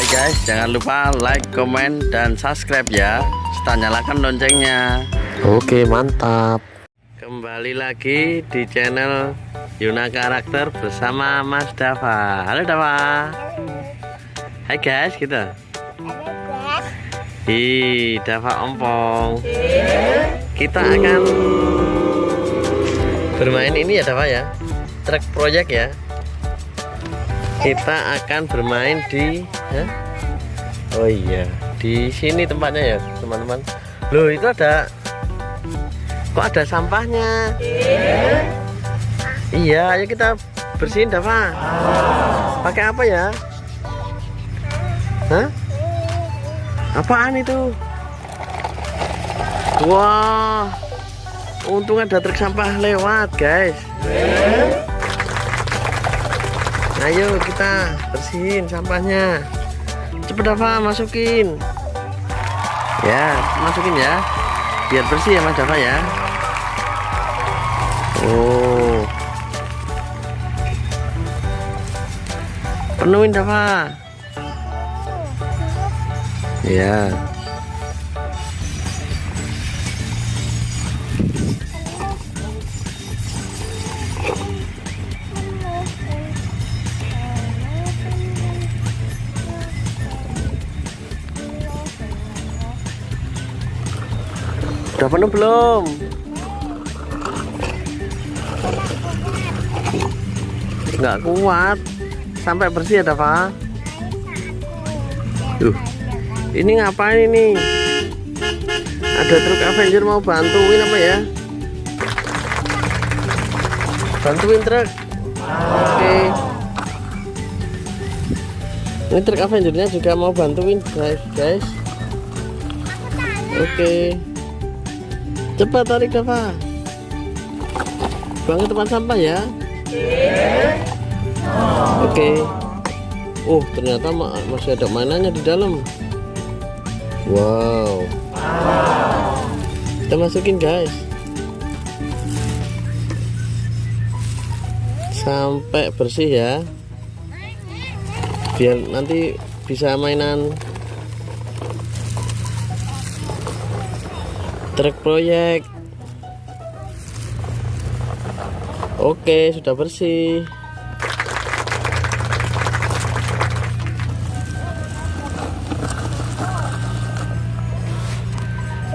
guys, jangan lupa like, comment, dan subscribe ya, serta nyalakan loncengnya. Oke, mantap. Kembali lagi di channel Yuna Karakter bersama Mas Dava. Halo Dava. Hai guys, kita. Hi, Dava ompong. Kita akan bermain ini ya Dava ya, truk proyek ya. Kita akan bermain di oh iya, di sini tempatnya ya teman-teman. Loh, itu ada, kok ada sampahnya? Iya, ayo kita bersihin Dava. Pakai apa ya? Hah? Apaan itu? Wah, untung ada truk sampah lewat guys. Ayo kita bersihin sampahnya. Cepet Dava, masukin. Ya, masukin ya, biar bersih ya Mas Dava ya. Oh, penuhin Dava. Ya. Udah penuh belum? Nggak kuat sampai bersih ya Dava. Ini ngapain ini? Ada truk Avenger mau bantuin apa ya? Bantuin truk. Oke. Ini truk Avengernya juga mau bantuin guys. Oke. Cepat tarik Dava. Buang ke tempat sampah ya. Oke. Oh, ternyata masih ada mainannya di dalam. Wow. Kita masukin guys, sampai bersih ya, biar nanti bisa mainan truk proyek. Oke, sudah bersih.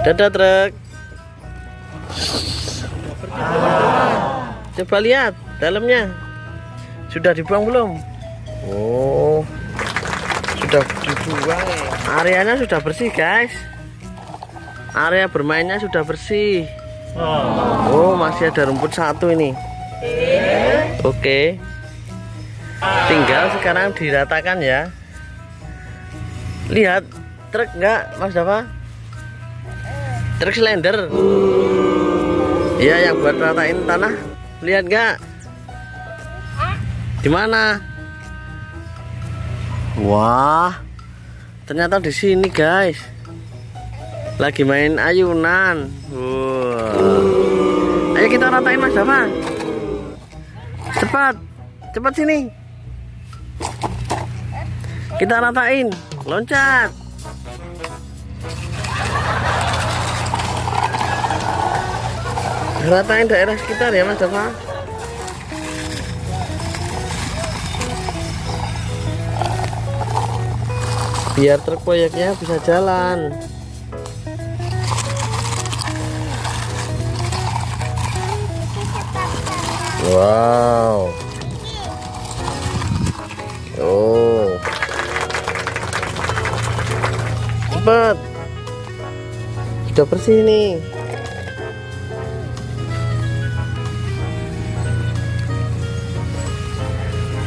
Dadah truk. Coba lihat dalamnya, sudah dibuang belum? Oh, sudah dibuang. Areanya sudah bersih guys. Area bermainnya sudah bersih. Oh, masih ada rumput satu ini. Oke. Tinggal sekarang diratakan ya. Lihat truk enggak Mas Dava? Truk slender. Iya, yang buat ratain tanah. Lihat enggak? Di mana? Wah, ternyata di sini guys. Lagi main ayunan. Wow. Ayo kita ratain Mas Dava. Cepat, cepat sini. Kita ratain. Loncat. Ratain daerah sekitar ya Mas Dava. Biar truk proyeknya bisa jalan. Wow. Oh, cepat. Sudah bersih nih.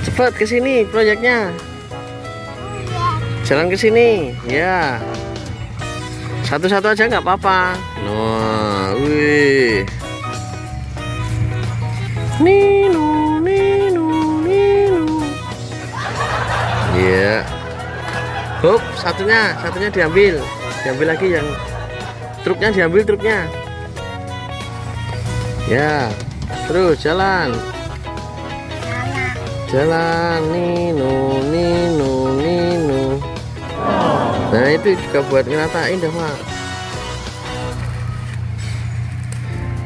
Cepat ke sini proyeknya. Jalan ke sini, ya. Satu-satu aja nggak apa-apa. Nah, wih. Nino. Iya. Hop, satunya diambil lagi, yang truknya diambil truknya. Ya, terus jalan. Jalan Nino. Nah itu juga buat ngeratain Dava.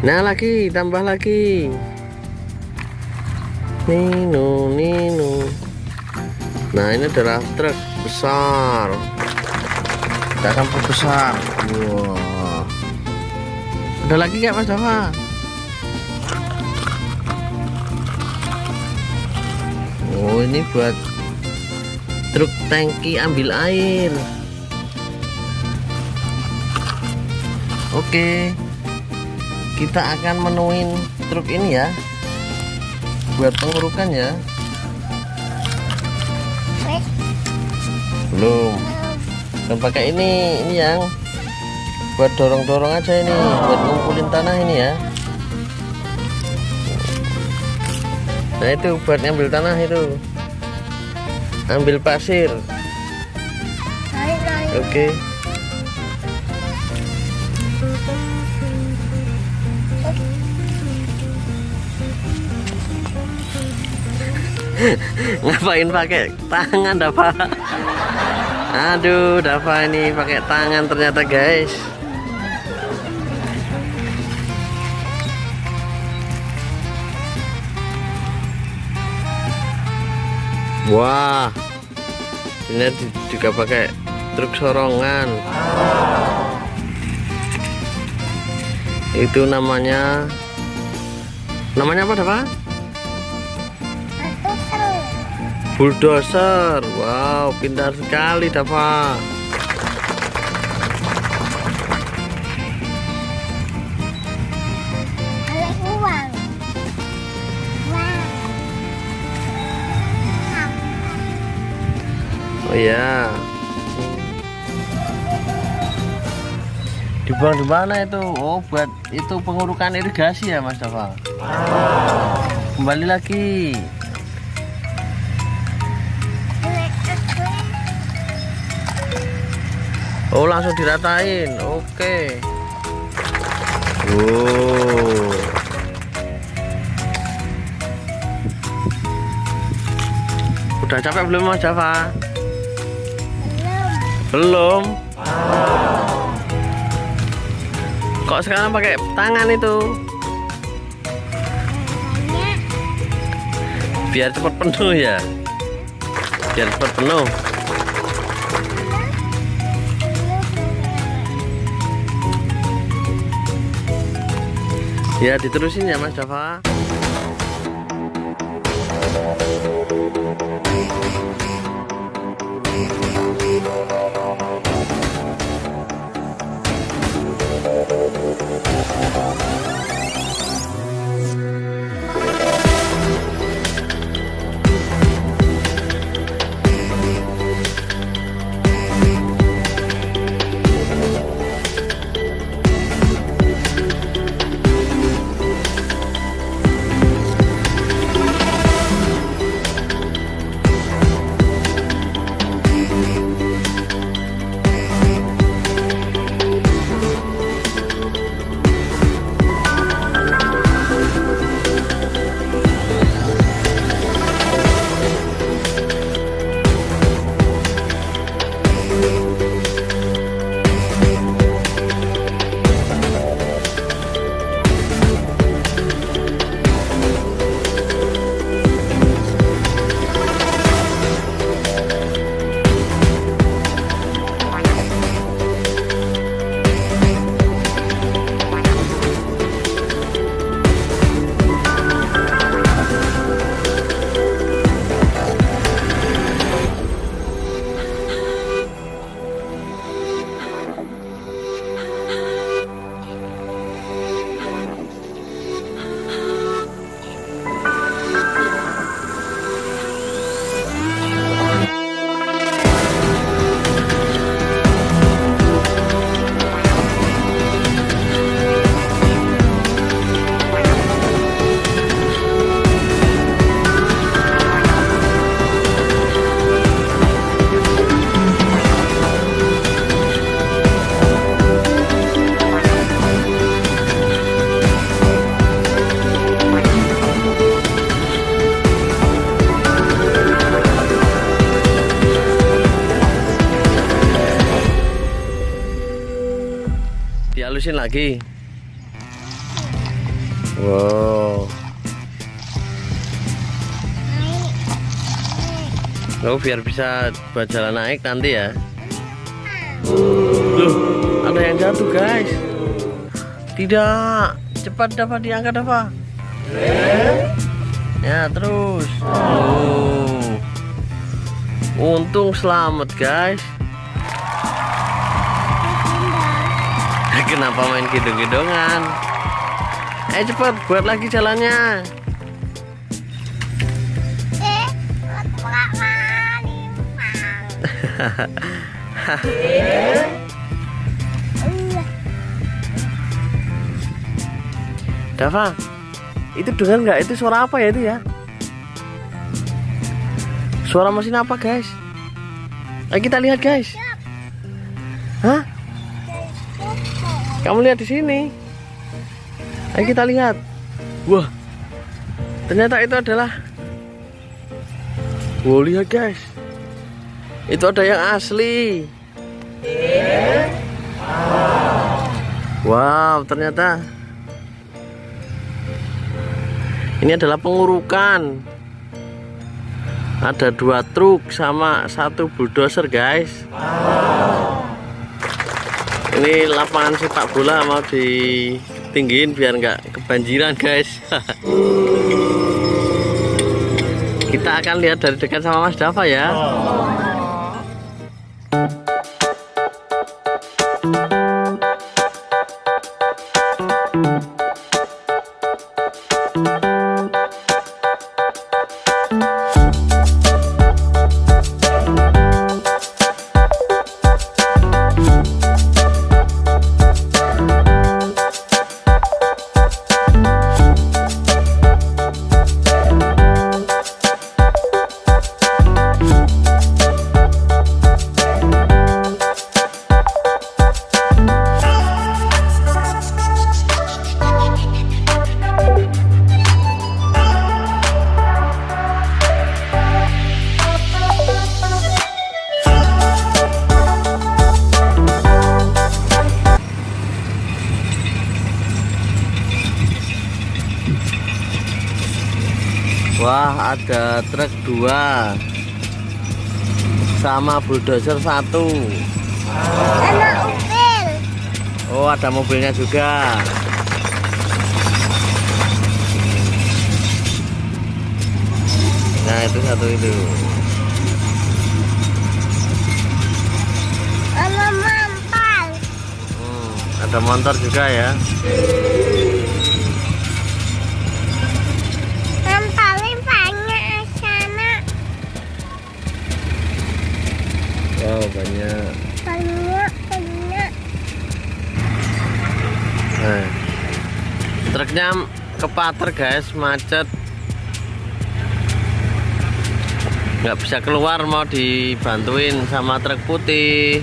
Nah lagi, tambah lagi. Nino. Nah ini adalah truk besar. Kita akan perbesar. Wow. Ada lagi nggak Mas Dava? Oh ini buat truk tangki ambil air. Oke, kita akan menuin truk ini ya, buat pengurukan ya. Belum. Dan pakai ini yang buat dorong-dorong aja ini, buat ngumpulin tanah ini ya. Nah itu buat ngambil tanah itu, ambil pasir. Oke. Ngapain pakai tangan Dava? Aduh Dava ini pakai tangan ternyata guys. Wah, ini juga pakai truk sorongan. Itu namanya apa Dava? Bulldozer. Wow, pintar sekali Dava. Oh iya. Dibuang di mana itu? Oh, buat itu pengurukan irigasi ya Mas Dava. Kembali lagi. Oh langsung diratain. Oke. Wow. Udah capek belum Mas Dava? Belum. Kok sekarang pakai tangan itu? Biar cepat penuh ya. Biar cepat penuh. Ya diterusin ya Mas Dava. halusin lagi. Wow. Oh, biar bisa buat jalan naik nanti ya. Loh, ada yang jatuh guys. Tidak, cepat dapat diangkat apa? Ya terus. Oh, untung selamat guys. Kenapa main gendong-gendongan? Cepat buat lagi jalannya. Dava, itu dengar nggak? Itu suara apa ya itu ya? Suara mesin apa guys? Ayo kita lihat guys. Hah? Kamu lihat di sini. Ayo kita lihat. Wah, ternyata itu adalah. Wow, lihat guys. Itu ada yang asli. Wow, ternyata ini adalah pengurukan. Ada 2 truk sama 1 bulldozer guys. Ini lapangan sepak bola mau ditinggiin biar nggak kebanjiran guys. Kita akan lihat dari dekat sama Mas Dava ya. Wah, ada truk 2 sama bulldozer 1. Ada mobil. Oh, ada mobilnya juga. Nah, itu 1 itu. Ada motor. Ada motor juga ya. Paling banyak sana. Wow, banyak. Banyak. Nah, truknya kepater guys, macet. Nggak bisa keluar, mau dibantuin sama truk putih.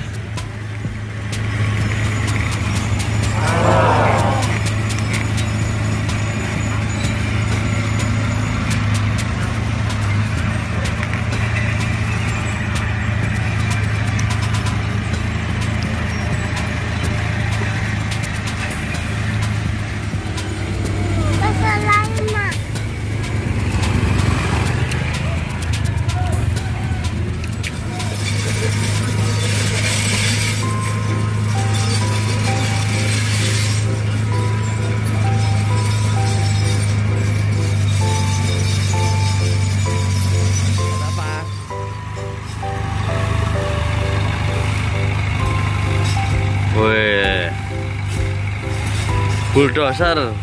Wih, bulldozer.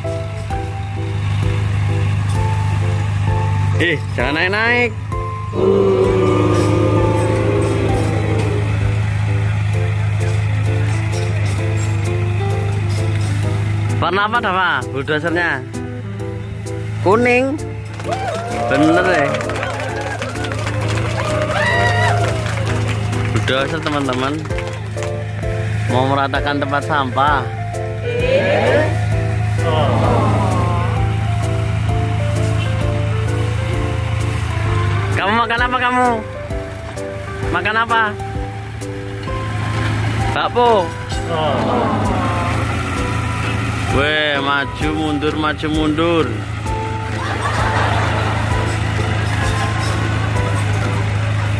Jangan naik-naik. Warna apa Dava bulldozernya? Kuning. Bener ya. Bulldozer teman-teman. Mau meratakan tempat sampah. Kamu makan apa kamu? Makan apa? Bakpo. Weh, maju mundur, maju mundur.